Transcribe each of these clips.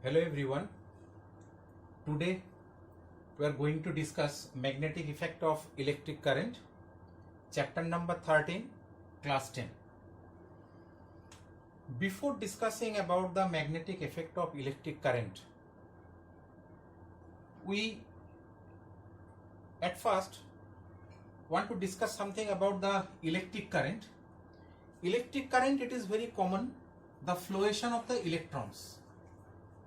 Hello everyone. Today we are going to discuss magnetic effect of electric current, chapter number 13, class 10. Before discussing about the magnetic effect of electric current, we at first want to discuss something about the electric current. Electric current, it is very common, the fluctuation of the electrons.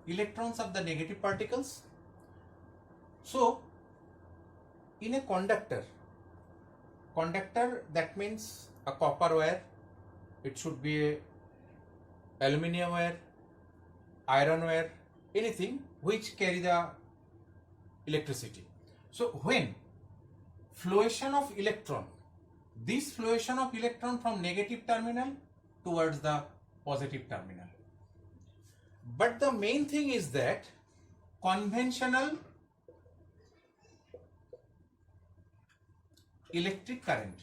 Electrons are the negative particles. So in a conductor that means a copper wire, it should be a aluminum wire, iron wire, anything which carry the electricity. So when fluctuation of electron, this fluctuation of electron from negative terminal towards the positive terminal. But the main thing is that conventional electric current,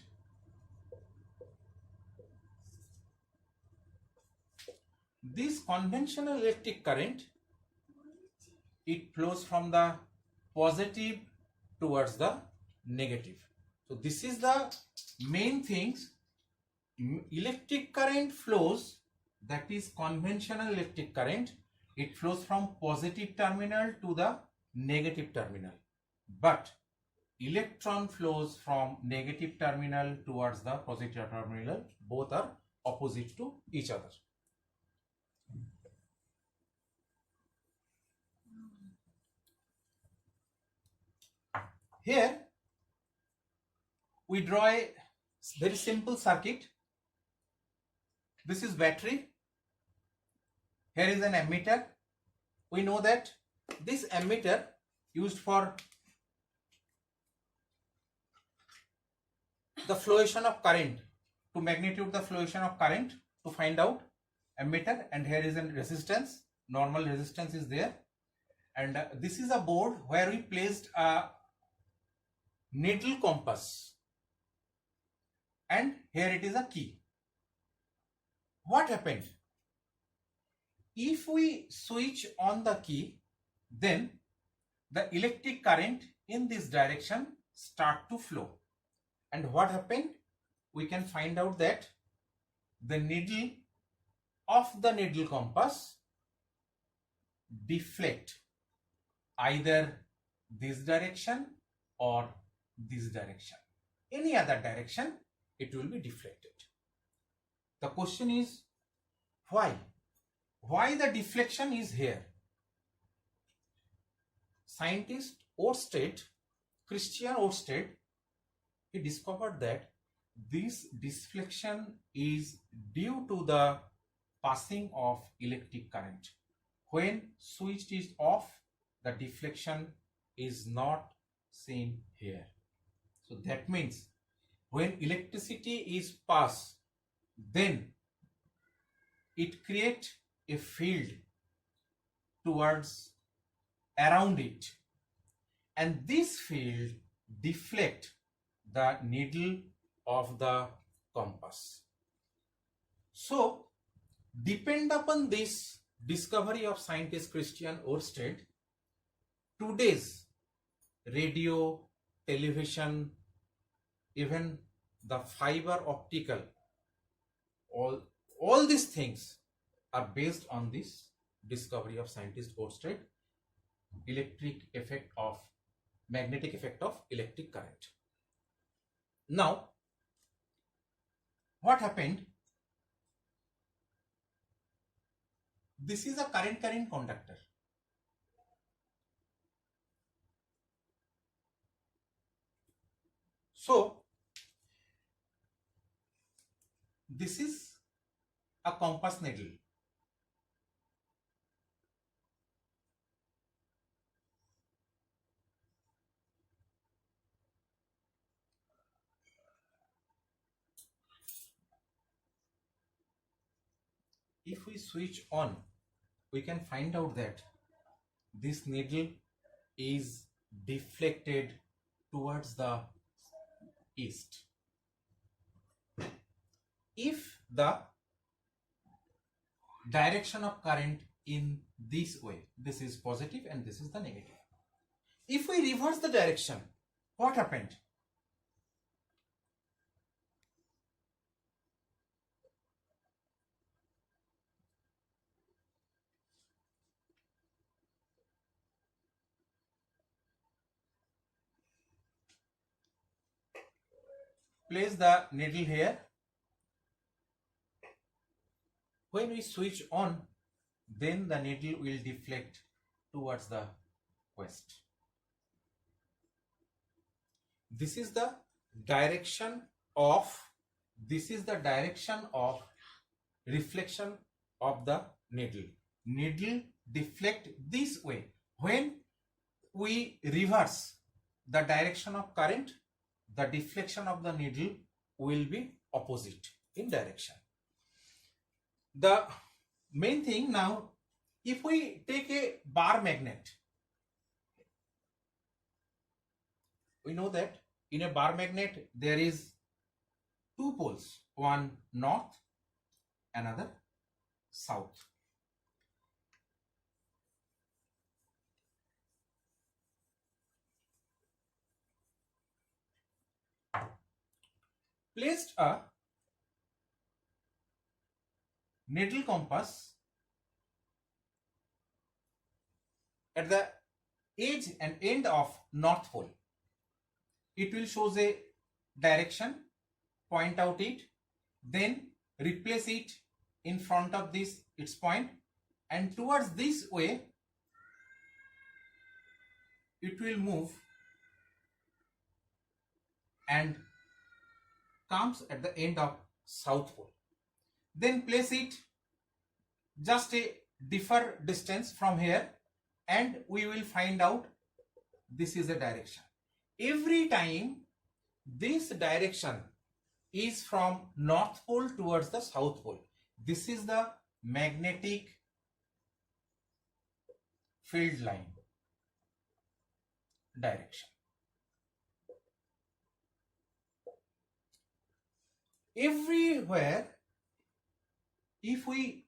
this conventional electric current, it flows from the positive towards the negative. So this is the main things. Electric current flows, that is conventional electric current, it flows from positive terminal to the negative terminal, but electron flows from negative terminal towards the positive terminal. Both are opposite to each other. Here we draw a very simple circuit. This is battery. Here is an ammeter. We know that this ammeter used for the fluctuation of current, to magnitude the fluctuation of current, to find out ammeter, and here is a resistance, normal resistance is there, and this is a board where we placed a needle compass, and here it is a key. What happened? If we switch on the key, then the electric current in this direction start to flow. And what happened? We can find out that the needle of the needle compass deflect either this direction or this direction. Any other direction, it will be deflected. The question is, why? Why the deflection is here? Scientist Oersted, Christian Oersted, he discovered that this deflection is due to the passing of electric current. When switch is off, the deflection is not seen here. So that means when electricity is passed, then it creates a field towards around it, and this field deflect the needle of the compass. So depend upon this discovery of scientist Christian Oersted, today's radio, television, even the fiber optical, all these things are based on this discovery of scientist Oersted, magnetic effect of electric current. Now, what happened? This is a current conductor. So this is a compass needle. If we switch on, we can find out that this needle is deflected towards the east. If the direction of current in this way. This is positive and this is the negative. If we reverse the direction, what happened? Place the needle here. When we switch on, then the needle will deflect towards the west. This is the direction of reflection of the needle. Needle deflect this way. When we reverse the direction of current, the deflection of the needle will be opposite in direction. The main thing now, if we take a bar magnet, we know that in a bar magnet there is two poles, one north, another south. Placed a needle compass at the edge and end of north pole. It will show a direction, point out it, then replace it in front of this its point, and towards this way it will move and comes at the end of south pole. Then place it just a differ distance from here and we will find out this is a direction. Every time this direction is from north pole towards the south pole. This is the magnetic field line direction. Everywhere, if we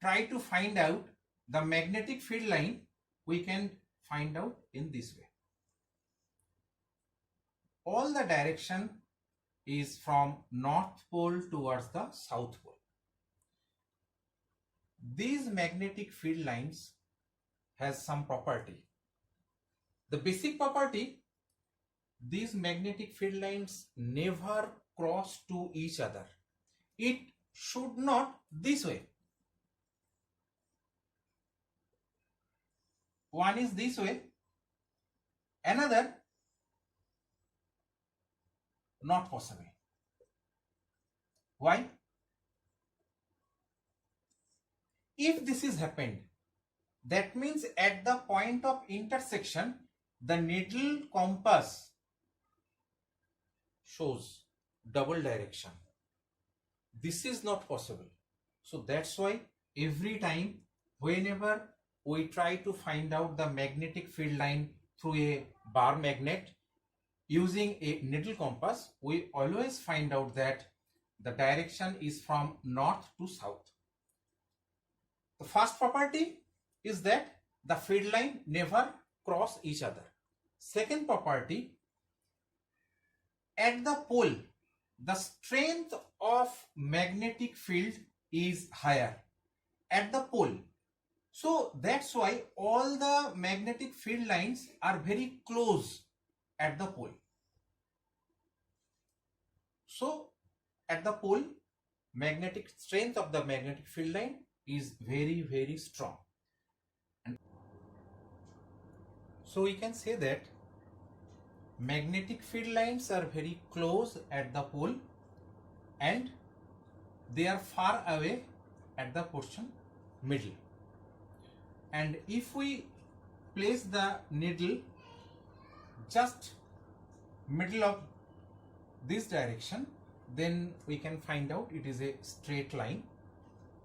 try to find out the magnetic field line, we can find out in this way. All the direction is from north pole towards the south pole. These magnetic field lines has some property. The basic property, these magnetic field lines never cross to each other. It should not this way. One is this way, another not possible. Why? If this is happened, that means at the point of intersection, the needle compass shows double direction. This is not possible. So that's why every time, whenever we try to find out the magnetic field line through a bar magnet using a needle compass, we always find out that the direction is from north to south. The first property is that the field line never cross each other. Second property, at the pole, the strength of magnetic field is higher at the pole. So that's why all the magnetic field lines are very close at the pole. So at the pole, magnetic strength of the magnetic field line is very, very strong. And so we can say that magnetic field lines are very close at the pole and they are far away at the portion middle. And if we place the needle just middle of this direction, then we can find out it is a straight line.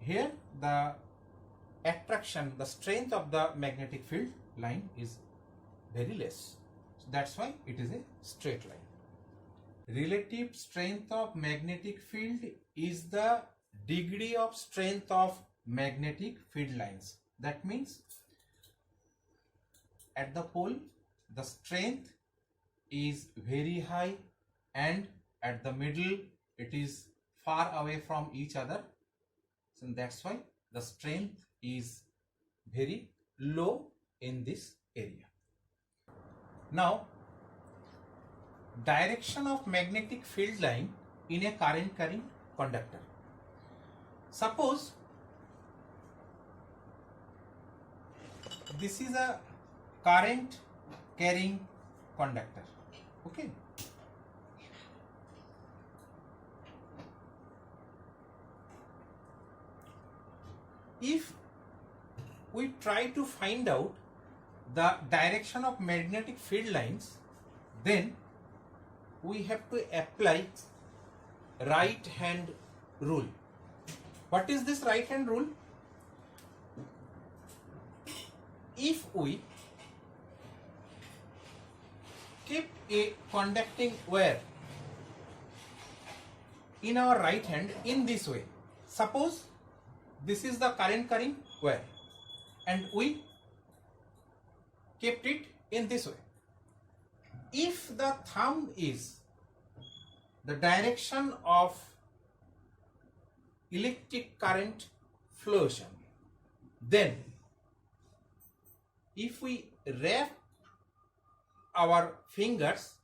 Here the attraction, the strength of the magnetic field line is very less. So that's why it is a straight line. Relative strength of magnetic field is the degree of strength of magnetic field lines. That means at the pole the strength is very high and at the middle it is far away from each other. So that's why the strength is very low in this area. Now, direction of magnetic field line in a current carrying conductor. Suppose this is a current carrying conductor. Okay. If we try to find out the direction of magnetic field lines, then we have to apply right hand rule. What is this right hand rule? If we keep a conducting wire in our right hand in this way, suppose this is the current carrying wire and we kept it in this way. If the thumb is the direction of electric current fluctuation, then if we wrap our fingers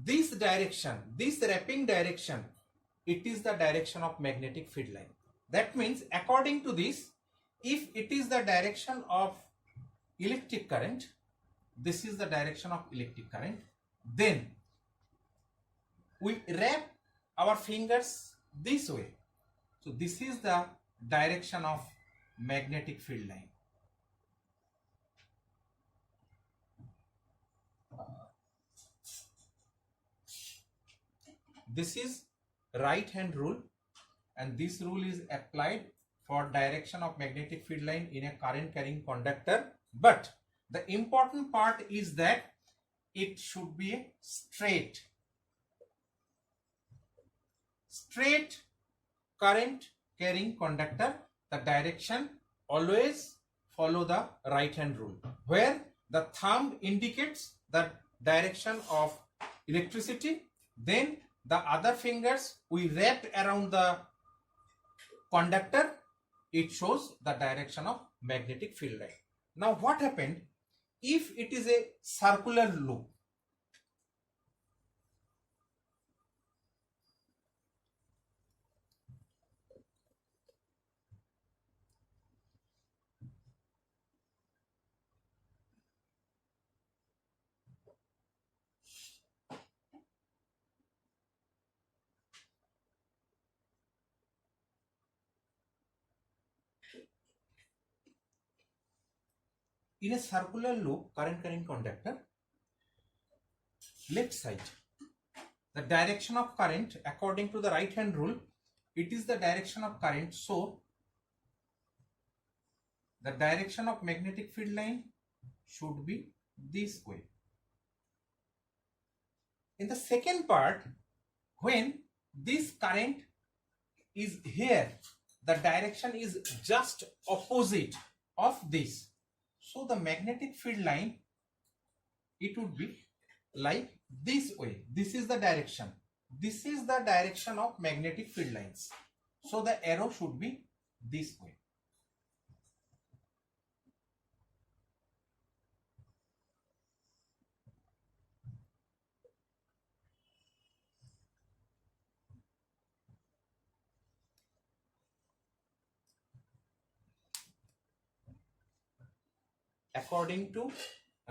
this direction, this wrapping direction, it is the direction of magnetic field line. That means according to this, if it is the direction of electric current, this is the direction of electric current, then we wrap our fingers this way. So this is the direction of magnetic field line. This is right hand rule, and this rule is applied for direction of magnetic field line in a current carrying conductor. But the important part is that it should be a straight current carrying conductor. The direction always follow the right hand rule, where the thumb indicates the direction of electricity, then the other fingers we wrapped around the conductor, it shows the direction of magnetic field line. Now what happened if it is a circular loop? In a circular loop current carrying conductor, left side, the direction of current according to the right hand rule, it is the direction of current, so the direction of magnetic field line should be this way. In the second part, when this current is here, the direction is just opposite of this. So the magnetic field line, it would be like this way. This is the direction. This is the direction of magnetic field lines. So the arrow should be this way. According to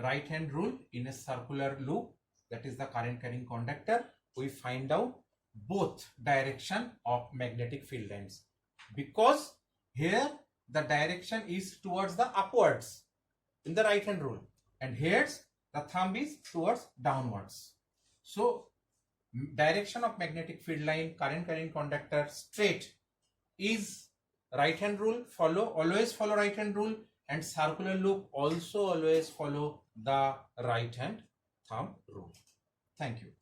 right hand rule in a circular loop, that is the current carrying conductor, we find out both direction of magnetic field lines, because here the direction is towards the upwards in the right hand rule, and here's the thumb is towards downwards. So direction of magnetic field line, current carrying conductor, straight is right hand rule, always follow right hand rule, and circular loop also always follow the right hand thumb rule. Thank you.